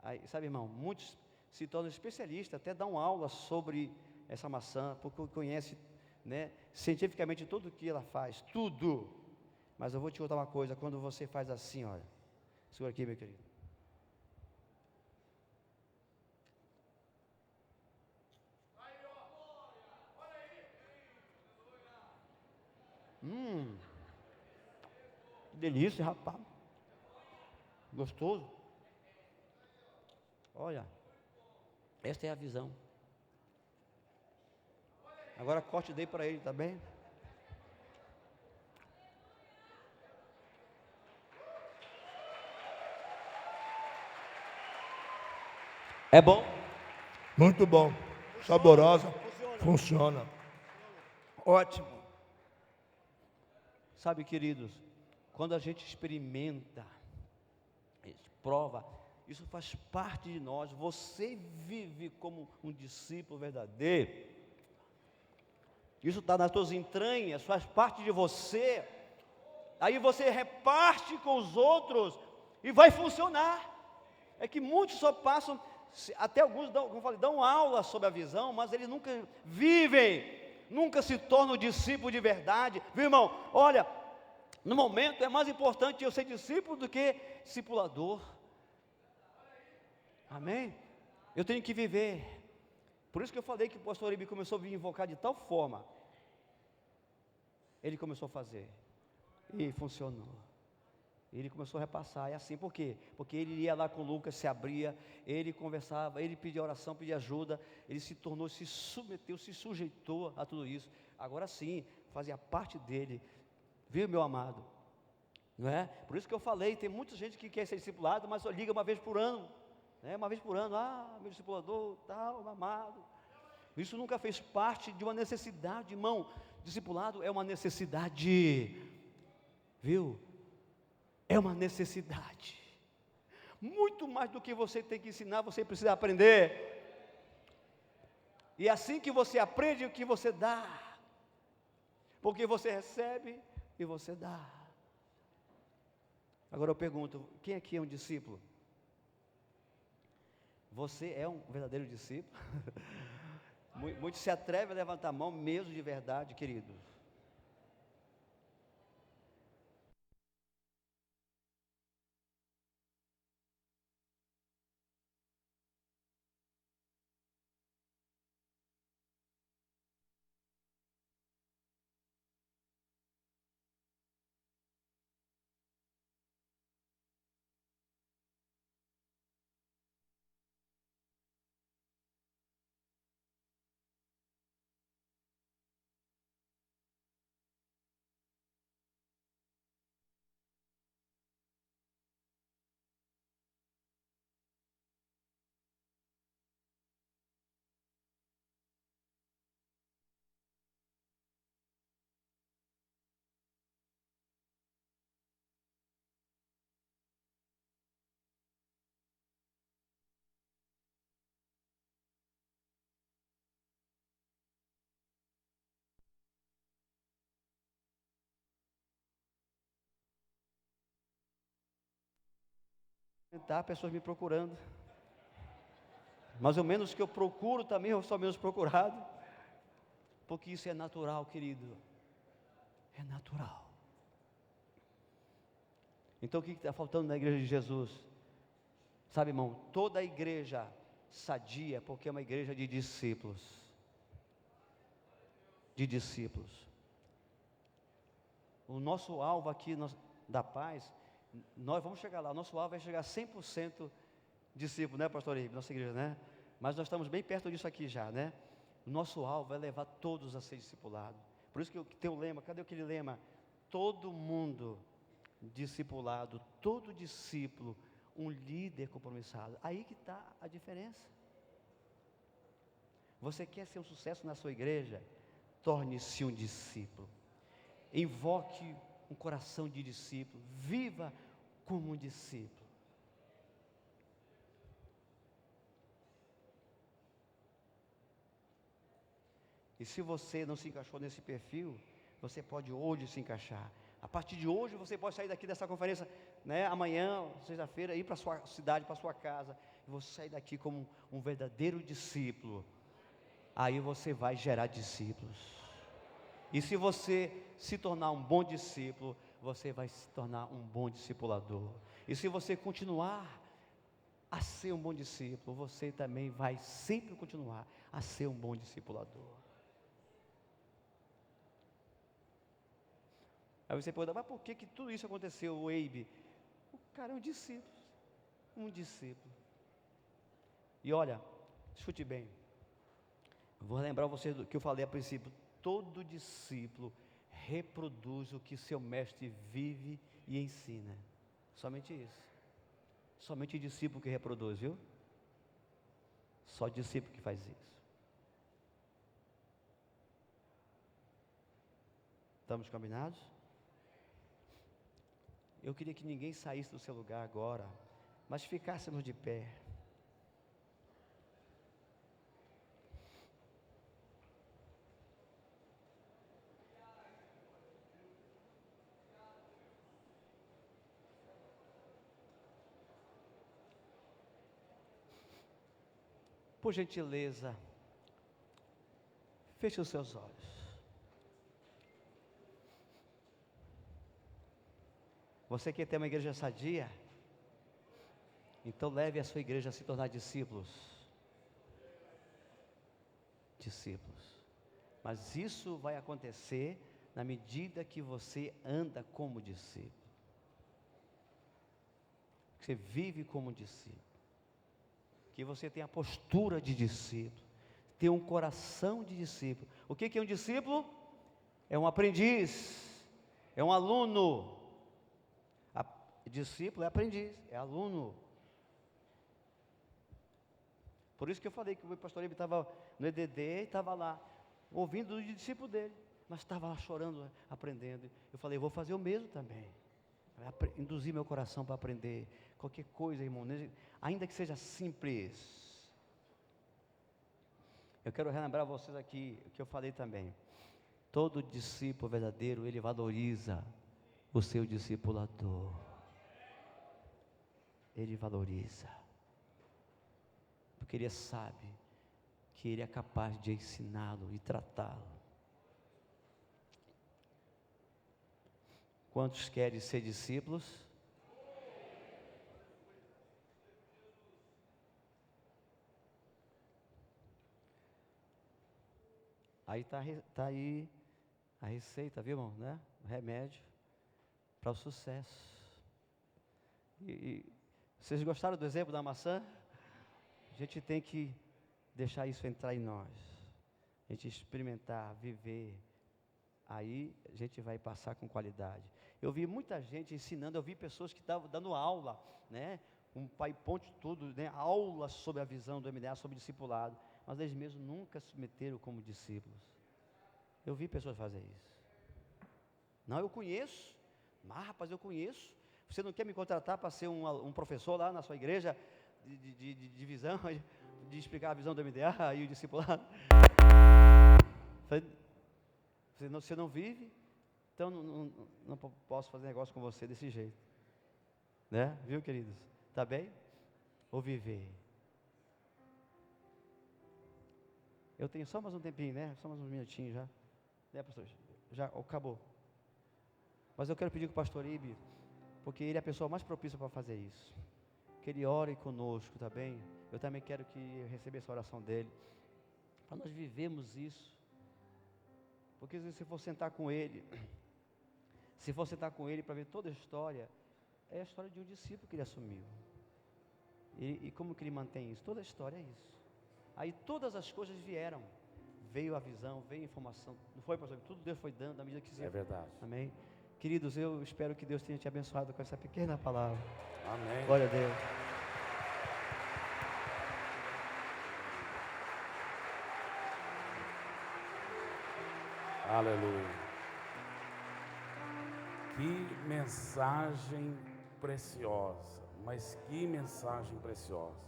Aí, sabe, irmão, muitos se tornam especialistas, até dão aula sobre essa maçã, porque conhece, né, cientificamente tudo o que ela faz, tudo. Mas eu vou te contar uma coisa, quando você faz assim, olha, segura aqui, meu querido. Que delícia, rapaz. Gostoso. Olha, esta é a visão. Agora corte dei para ele, tá bem? É bom? Muito bom. Saborosa. Funciona. Ótimo. Sabe, queridos, quando a gente experimenta, prova, isso faz parte de nós. Você vive como um discípulo verdadeiro. Isso está nas tuas entranhas, faz parte de você. Aí você reparte com os outros e vai funcionar. É que muitos só passam, até alguns dão, como eu falei, dão aula sobre a visão, mas eles nunca vivem, nunca se tornam discípulo de verdade. Viu, irmão? Olha, no momento é mais importante eu ser discípulo do que discipulador. Amém? Eu tenho que viver. Por isso que eu falei que o pastor Ibi começou a vir invocar de tal forma. Ele começou a fazer. E funcionou. Ele começou a repassar. É assim, por quê? Porque ele ia lá com o Lucas, se abria, ele conversava, ele pedia oração, pedia ajuda, ele se tornou, se submeteu, se sujeitou a tudo isso. Agora sim, fazia parte dele. Viu, meu amado? Não é? Por isso que eu falei, tem muita gente que quer ser discipulado, mas só liga uma vez por ano. Né? Uma vez por ano, meu discipulador, tal, meu amado. Isso nunca fez parte de uma necessidade, irmão. Discipulado é uma necessidade. Viu? É uma necessidade. Muito mais do que você tem que ensinar, você precisa aprender. E é assim que você aprende o que você dá. Porque você recebe e você dá. Agora eu pergunto, quem aqui é um discípulo? Você é um verdadeiro discípulo? Muitos se atrevem a levantar a mão mesmo de verdade, queridos. Tá, pessoas me procurando. Mas o menos que eu procuro também, eu sou menos procurado. Porque isso é natural, querido. É natural. Então o que está faltando na igreja de Jesus? Sabe, irmão, toda a igreja sadia, porque é uma igreja de discípulos. De discípulos. O nosso alvo aqui da paz, nós vamos chegar lá, nosso alvo é chegar a 100% discípulo, né, pastor Ibe, nossa igreja, né? Mas nós estamos bem perto disso aqui já, né? O nosso alvo é levar todos a ser discipulados. Por isso que tem o lema, cadê aquele lema? Todo mundo discipulado, todo discípulo, um líder compromissado. Aí que está a diferença. Você quer ser um sucesso na sua igreja? Torne-se um discípulo. Invoque um coração de discípulo. Viva como um discípulo. E se você não se encaixou nesse perfil, você pode hoje se encaixar. A partir de hoje você pode sair daqui dessa conferência, né, amanhã, sexta-feira, ir para a sua cidade, para a sua casa, e você sair daqui como um verdadeiro discípulo. Aí você vai gerar discípulos. E se você se tornar um bom discípulo, você vai se tornar um bom discipulador. E se você continuar a ser um bom discípulo, você também vai sempre continuar a ser um bom discipulador. Aí você pergunta, mas por que tudo isso aconteceu, Weibe? O cara é um discípulo. Um discípulo. E olha, escute bem. Vou lembrar você do que eu falei a princípio. Todo discípulo reproduz o que seu mestre vive e ensina. Somente isso. Somente discípulo que reproduz, viu? Só discípulo que faz isso. Estamos combinados? Eu queria que ninguém saísse do seu lugar agora, mas ficássemos de pé. Por gentileza, feche os seus olhos. Você quer ter uma igreja sadia? Então leve a sua igreja a se tornar discípulos. Discípulos. Mas isso vai acontecer na medida que você anda como discípulo. Que você vive como discípulo. Que você tem a postura de discípulo. Tem um coração de discípulo. O que é um discípulo? É um aprendiz. É um aluno. Discípulo é aprendiz, é aluno. Por isso que eu falei que o pastor Ibe estava no EDD e estava lá, ouvindo o discípulo dele, mas estava lá chorando, aprendendo. Eu falei, eu vou fazer o mesmo também. Induzir meu coração para aprender qualquer coisa, irmão, ainda que seja simples. Eu quero relembrar vocês aqui o que eu falei também. Todo discípulo verdadeiro, ele valoriza o seu discipulador. Ele valoriza, porque ele sabe que ele é capaz de ensiná-lo e tratá-lo. Quantos querem ser discípulos? Aí tá aí a receita, viu, irmão, né? O remédio para o sucesso. E vocês gostaram do exemplo da maçã? A gente tem que deixar isso entrar em nós. A gente experimentar, viver. Aí a gente vai passar com qualidade. Eu vi muita gente ensinando, eu vi pessoas que estavam dando aula, né? Um pai ponte tudo, né? Aula sobre a visão do MDA, sobre discipulado. Mas eles mesmos nunca se meteram como discípulos. Eu vi pessoas fazer isso. Não, eu conheço. Mas rapaz, eu conheço. Você não quer me contratar para ser um professor lá na sua igreja de visão, de explicar a visão do MDA e o discipulado? Você não vive, então não posso fazer negócio com você desse jeito. Né? Viu, queridos? Tá bem? Ou viver? Eu tenho só mais um tempinho, né? Só mais uns minutinhos já. Né, pastor? Já acabou. Mas eu quero pedir com o pastor Ibe, porque ele é a pessoa mais propícia para fazer isso. Que ele ore conosco, tá bem? Eu também quero que receba essa oração dele, para nós vivermos isso. Porque se for sentar com ele, para ver toda a história, é a história de um discípulo que ele assumiu. E como que ele mantém isso? Toda a história é isso. Aí todas as coisas vieram. Veio a visão, veio a informação. Não foi, pastor? Tudo Deus foi dando à medida que se... É verdade. Amém? Queridos, eu espero que Deus tenha te abençoado com essa pequena palavra. Amém. Glória a Deus. Aleluia. Que mensagem preciosa, mas que mensagem preciosa.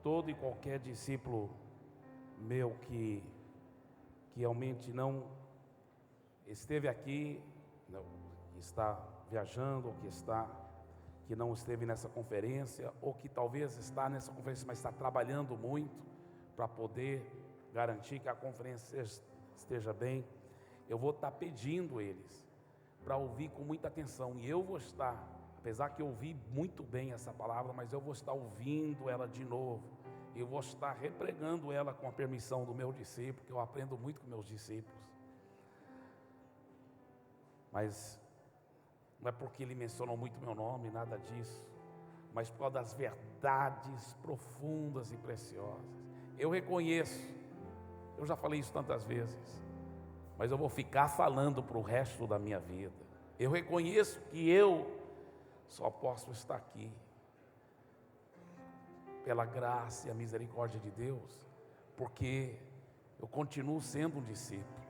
Todo e qualquer discípulo meu que realmente não esteve aqui, não, que está viajando, ou que não esteve nessa conferência, ou que talvez está nessa conferência, mas está trabalhando muito para poder garantir que a conferência esteja bem, eu vou estar pedindo eles para ouvir com muita atenção, e eu vou estar, apesar que eu ouvi muito bem essa palavra, mas eu vou estar ouvindo ela de novo, eu vou estar repregando ela com a permissão do meu discípulo, que eu aprendo muito com meus discípulos, mas não é porque ele mencionou muito meu nome, nada disso, mas por causa das verdades profundas e preciosas. Eu reconheço, eu já falei isso tantas vezes, mas eu vou ficar falando para o resto da minha vida. Eu reconheço que eu só posso estar aqui pela graça e a misericórdia de Deus, porque eu continuo sendo um discípulo,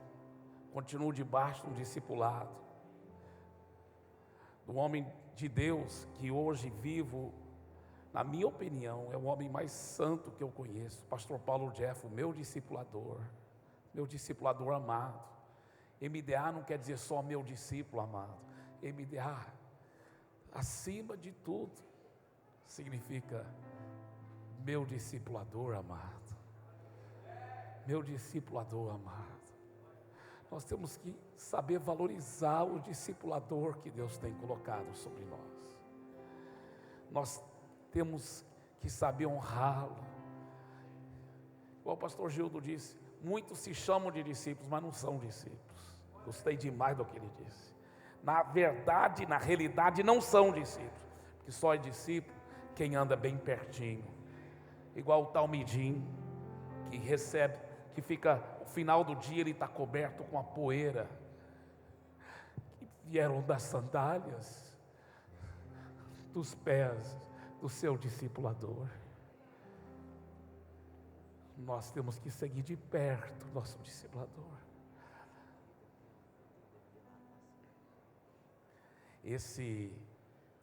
continuo debaixo de um discipulado, do homem de Deus que hoje vivo, na minha opinião, é o homem mais santo que eu conheço, pastor Paulo Jeff, meu discipulador amado. MDA não quer dizer só meu discípulo amado, MDA, acima de tudo, significa meu discipulador amado, meu discipulador amado. Nós temos que saber valorizar o discipulador que Deus tem colocado sobre nós. Nós temos que saber honrá-lo. Igual o pastor Gildo disse, muitos se chamam de discípulos, mas não são discípulos. Gostei demais do que ele disse. Na verdade, na realidade, não são discípulos, porque só é discípulo quem anda bem pertinho. Igual o talmidim, que recebe, que fica, no final do dia ele está coberto com a poeira, que vieram das sandálias, dos pés do seu discipulador. Nós temos que seguir de perto o nosso discipulador.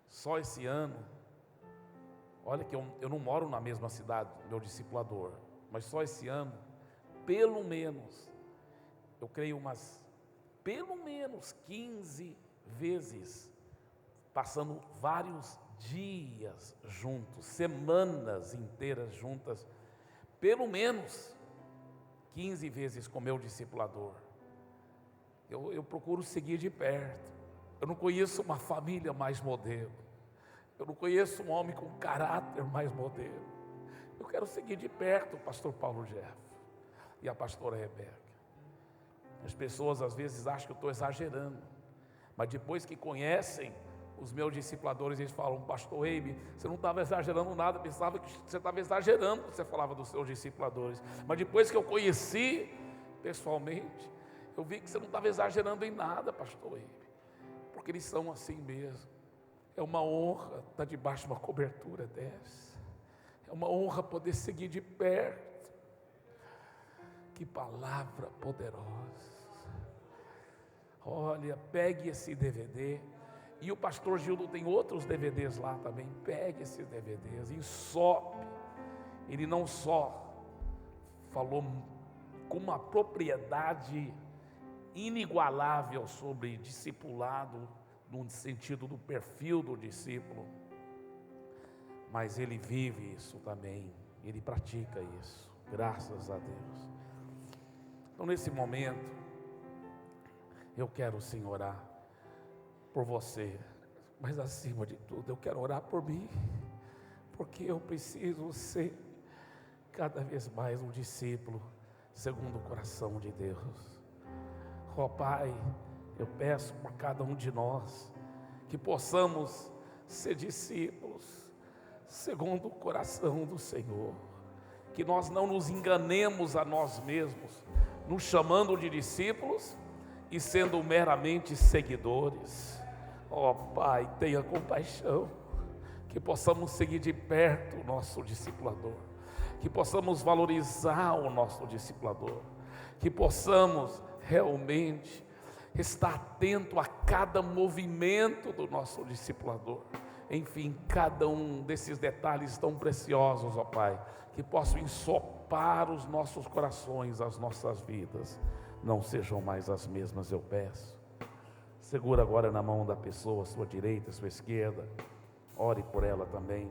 Só esse ano, olha que eu não moro na mesma cidade do meu discipulador, mas só esse ano, pelo menos, eu creio pelo menos 15 vezes, passando vários dias juntos, semanas inteiras juntas, pelo menos 15 vezes com meu discipulador. Eu procuro seguir de perto. Eu não conheço uma família mais modelo. Eu não conheço um homem com caráter mais modelo. Eu quero seguir de perto o pastor Paulo Jeff e a pastora Rebeca. As pessoas às vezes acham que eu estou exagerando, mas depois que conhecem os meus discipuladores, eles falam: pastor Eibe, você não estava exagerando nada, pensava que você estava exagerando quando você falava dos seus discipuladores, mas depois que eu conheci pessoalmente, eu vi que você não estava exagerando em nada, pastor Eibe, porque eles são assim mesmo. É uma honra estar debaixo de uma cobertura dessa, é uma honra poder seguir de perto. Que palavra poderosa. Olha, pegue esse DVD, e o pastor Gildo tem outros DVDs lá também. Pegue esses DVDs, ensope. Ele não só falou com uma propriedade inigualável sobre discipulado, no sentido do perfil do discípulo, mas ele vive isso também, ele pratica isso, graças a Deus. Então nesse momento, eu quero sim orar por você, mas acima de tudo eu quero orar por mim, porque eu preciso ser cada vez mais um discípulo segundo o coração de Deus. Ó Pai, eu peço para cada um de nós que possamos ser discípulos segundo o coração do Senhor, que nós não nos enganemos a nós mesmos, nos chamando de discípulos e sendo meramente seguidores. Ó Pai, tenha compaixão, que possamos seguir de perto o nosso discipulador, que possamos valorizar o nosso discipulador, que possamos realmente estar atento a cada movimento do nosso discipulador. Enfim, cada um desses detalhes tão preciosos, ó Pai, que possam ensopar os nossos corações, as nossas vidas, não sejam mais as mesmas, eu peço. Segura agora na mão da pessoa, sua direita, sua esquerda, ore por ela também.